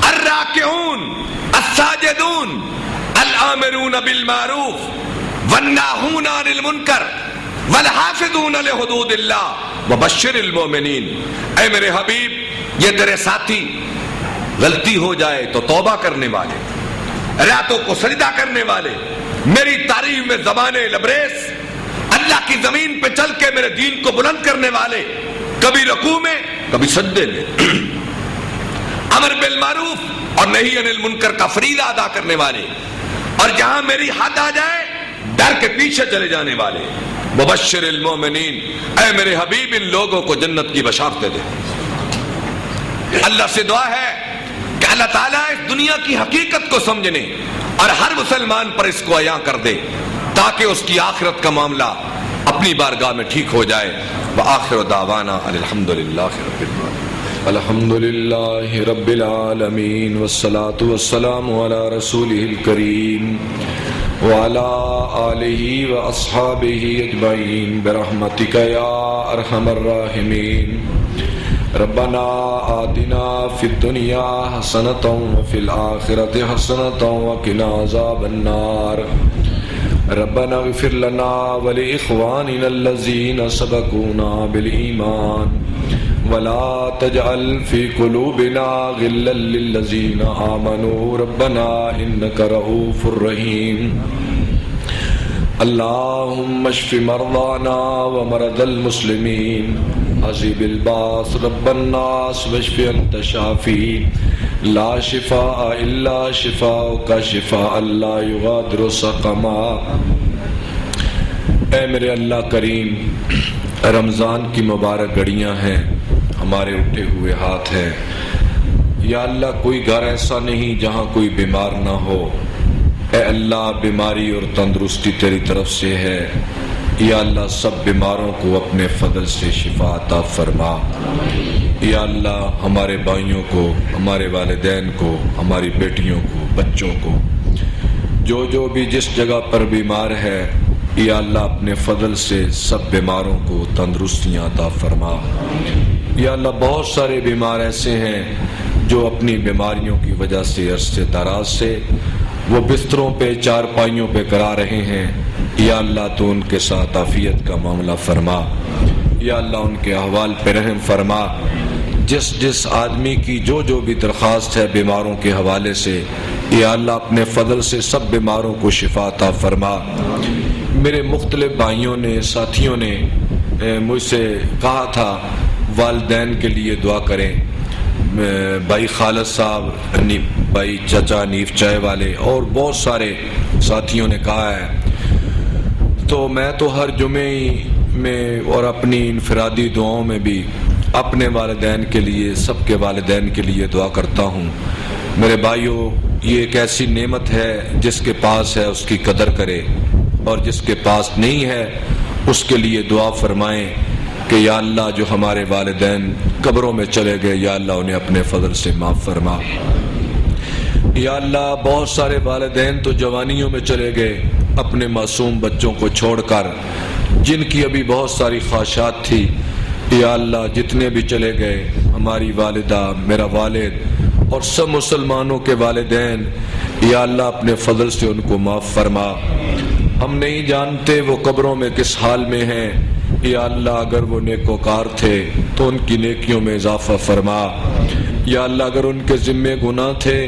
الراکعون الساجدون الآمرون بالمعروف والناہون عن المنکر والحافظون لحدود اللہ وبشر المؤمنین۔ اے میرے حبیب یہ تیرے ساتھی غلطی ہو جائے تو توبہ کرنے والے، راتوں کو سجدہ کرنے والے، میری تعریف میں زبانیں لبریز، اللہ کی زمین پہ چل کے میرے دین کو بلند کرنے والے، کبھی رکوع میں کبھی سجدے میں، امر بالمعروف اور نہی عن المنکر کا فریضہ ادا کرنے والے، اور جہاں میری حد آ جائے ڈر کے پیچھے چلے جانے والے. وبشر المومنین، اے میرے حبیب ان لوگوں کو جنت کی بشارتیں دے. اللہ سے دعا ہے کہ اللہ تعالیٰ اس دنیا کی حقیقت کو سمجھنے اور ہر مسلمان پر اس کو عیاں کر دے تاکہ اس کی آخرت کا معاملہ اپنی بارگاہ میں ٹھیک ہو جائے. وآخر دعوانا الحمدللہ رب العالمین. الحمدللہ رب العالمین والصلاة والسلام علی رسولہ الکریم وعلی آلہ واصحابہ اجمعین برحمتک یا ارحم الراحمین. ربنا آتنا فی الدنیا حسنۃ وفی الآخرۃ حسنۃ وقنا عذاب النار. ربنا اغفر لنا ولإخواننا الذين سبقونا بالإيمان ولا تجعل في قلوبنا غلا للذين آمنوا ربنا إنك رؤوف رحيم. اللهم اشف مرضانا ومرضى المسلمين عذب الباس رب الناس واشف انت شافي لا شفاء الا شفاءك شفاء لا يغادر سقما. اے میرے اللہ کریم، رمضان کی مبارک گھڑیاں ہیں، ہمارے اٹھے ہوئے ہاتھ ہیں. یا اللہ کوئی گھر ایسا نہیں جہاں کوئی بیمار نہ ہو. اے اللہ بیماری اور تندرستی تیری طرف سے ہے. یا اللہ سب بیماروں کو اپنے فضل سے شفا عطا فرما. یا اللہ ہمارے بھائیوں کو، ہمارے والدین کو، ہماری بیٹیوں کو، بچوں کو، جو بھی جس جگہ پر بیمار ہے، یا اللہ اپنے فضل سے سب بیماروں کو تندرستیاں عطا فرما. یا اللہ بہت سارے بیمار ایسے ہیں جو اپنی بیماریوں کی وجہ سے عرصے دراز سے وہ بستروں پہ چارپائیوں پہ کرا رہے ہیں. یا اللہ تو ان کے ساتھ عافیت کا معاملہ فرما. یا اللہ ان کے احوال پہ رحم فرما. جس آدمی کی جو بھی درخواست ہے بیماروں کے حوالے سے، یا اللہ اپنے فضل سے سب بیماروں کو شفا عطا فرما. میرے مختلف بھائیوں نے، ساتھیوں نے مجھ سے کہا تھا والدین کے لیے دعا کریں. بھائی خالد صاحب، بھائی چچا نیف چائے والے اور بہت سارے ساتھیوں نے کہا ہے. تو میں تو ہر جمعے میں اور اپنی انفرادی دعاؤں میں بھی اپنے والدین کے لیے، سب کے والدین کے لیے دعا کرتا ہوں. میرے بھائیوں، یہ ایک ایسی نعمت ہے جس کے پاس ہے اس کی قدر کرے، اور جس کے پاس نہیں ہے اس کے لیے دعا فرمائیں کہ یا اللہ جو ہمارے والدین قبروں میں چلے گئے، یا اللہ انہیں اپنے فضل سے معاف فرما. یا اللہ بہت سارے والدین تو جوانیوں میں چلے گئے اپنے معصوم بچوں کو چھوڑ کر، جن کی ابھی بہت ساری خواہشات تھی. یا اللہ جتنے بھی چلے گئے، ہماری والدہ، میرا والد اور سب مسلمانوں کے والدین، یا اللہ اپنے فضل سے ان کو معاف فرما. ہم نہیں جانتے وہ قبروں میں کس حال میں ہیں. یا اللہ اگر وہ نیکوکار تھے تو ان کی نیکیوں میں اضافہ فرما. یا اللہ اگر ان کے ذمے گناہ تھے،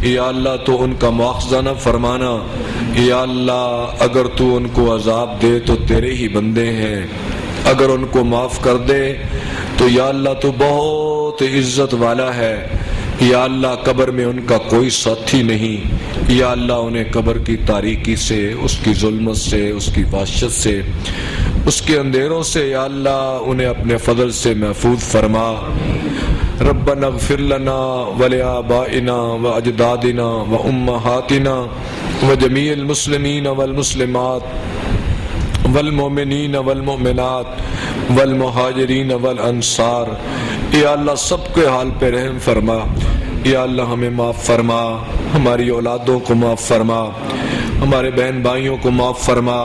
یا اللہ تو ان کا مواخذہ نہ فرمانا. یا اللہ اگر تو ان کو عذاب دے تو تیرے ہی بندے ہیں، اگر ان کو معاف کر دے تو یا اللہ تو بہت عزت والا ہے. یا اللہ قبر میں ان کا کوئی ساتھی نہیں. یا اللہ انہیں قبر کی تاریکی سے، اس کی ظلمت سے، اس کی وحشت سے، اس کے اندھیروں سے، یا اللہ انہیں اپنے فضل سے محفوظ فرما. ربنا اغفر لنا ولآبائنا واجدادنا وامہاتنا وجميع المسلمین والمسلمات والمؤمنین والمؤمنات والمہاجرین والانصار. یا اللہ سب کے حال پہ رحم فرما. یا اللہ ہمیں معاف فرما، ہماری اولادوں کو معاف فرما، ہمارے بہن بھائیوں کو معاف فرما.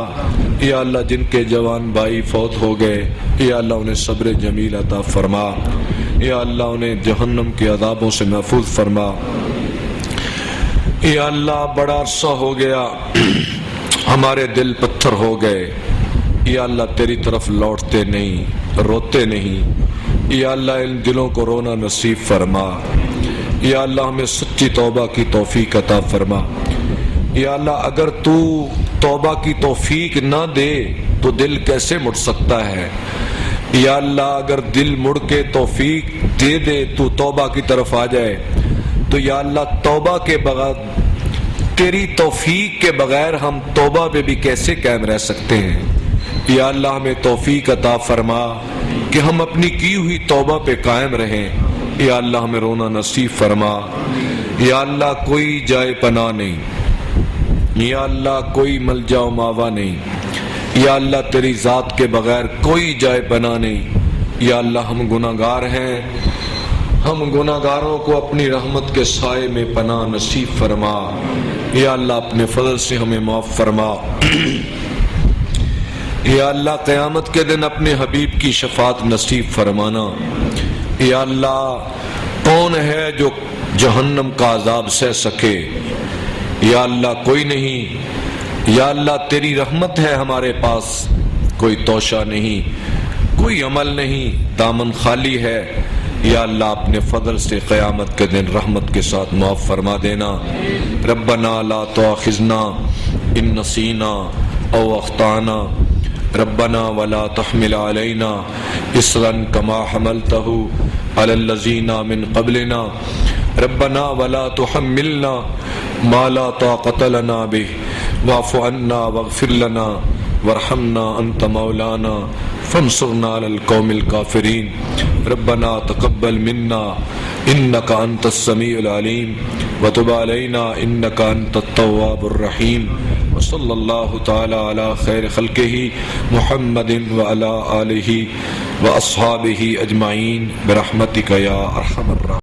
یا اللہ جن کے جوان بھائی فوت ہو گئے، یا اللہ انہیں صبر جمیل عطا فرما. یا اللہ انہیں جہنم کے عذابوں سے محفوظ فرما. یا اللہ بڑا عرصہ ہو گیا ہمارے دل پتھر ہو گئے. یا اللہ تیری طرف لوٹتے نہیں، روتے نہیں. یا اللہ ان دلوں کو رونا نصیب فرما. یا اللہ ہمیں سچی توبہ کی توفیق عطا فرما. یا اللہ اگر تو توبہ کی توفیق نہ دے تو دل کیسے مڑ سکتا ہے. یا اللہ اگر دل مڑ کے توفیق دے دے تو توبہ کی طرف آ جائے تو یا اللہ توبہ کے بعد تیری توفیق کے بغیر ہم توبہ پہ بھی کیسے قائم رہ سکتے ہیں؟ یا اللہ ہمیں توفیق عطا فرما کہ ہم اپنی کی ہوئی توبہ پہ قائم رہیں۔ یا اللہ ہمیں رونا نصیب فرما۔ یا اللہ کوئی جائے پناہ نہیں، یا اللہ کوئی ملجا و ماوا نہیں، یا اللہ تیری ذات کے بغیر کوئی جائے پناہ نہیں۔ یا اللہ ہم گناہگار ہیں، ہم گناہگاروں کو اپنی رحمت کے سائے میں پناہ نصیب فرما۔ یا اللہ اپنے فضل سے ہمیں معاف فرما۔ یا اللہ قیامت کے دن اپنے حبیب کی شفاعت نصیب فرمانا۔ یا اللہ کون ہے جو جہنم کا عذاب سہ سکے؟ یا اللہ کوئی نہیں۔ یا اللہ تیری رحمت ہے ہمارے پاس، کوئی توشہ نہیں، کوئی عمل نہیں، دامن خالی ہے۔ یا اللہ اپنے فضل سے قیامت کے دن رحمت کے ساتھ معاف فرما دینا۔ ربنا لا تؤاخذنا ان نسینا او اخطانا ربنا ولا تحمل علينا اصرا كما حملته على الذين من قبلنا ربنا ولا تحملنا ما لا طاقة لنا به واعف عنا واغفر لنا وارحمنا انت مولانا فانصرنا على القوم الكافرين ربنا تقبل منا انك انت السميع العليم وتب علينا انك انت التواب الرحيم وصلى الله تعالى على خير خلقه محمد وعلى آله وأصحابه أجمعين برحمتك يا أرحم الراحمين۔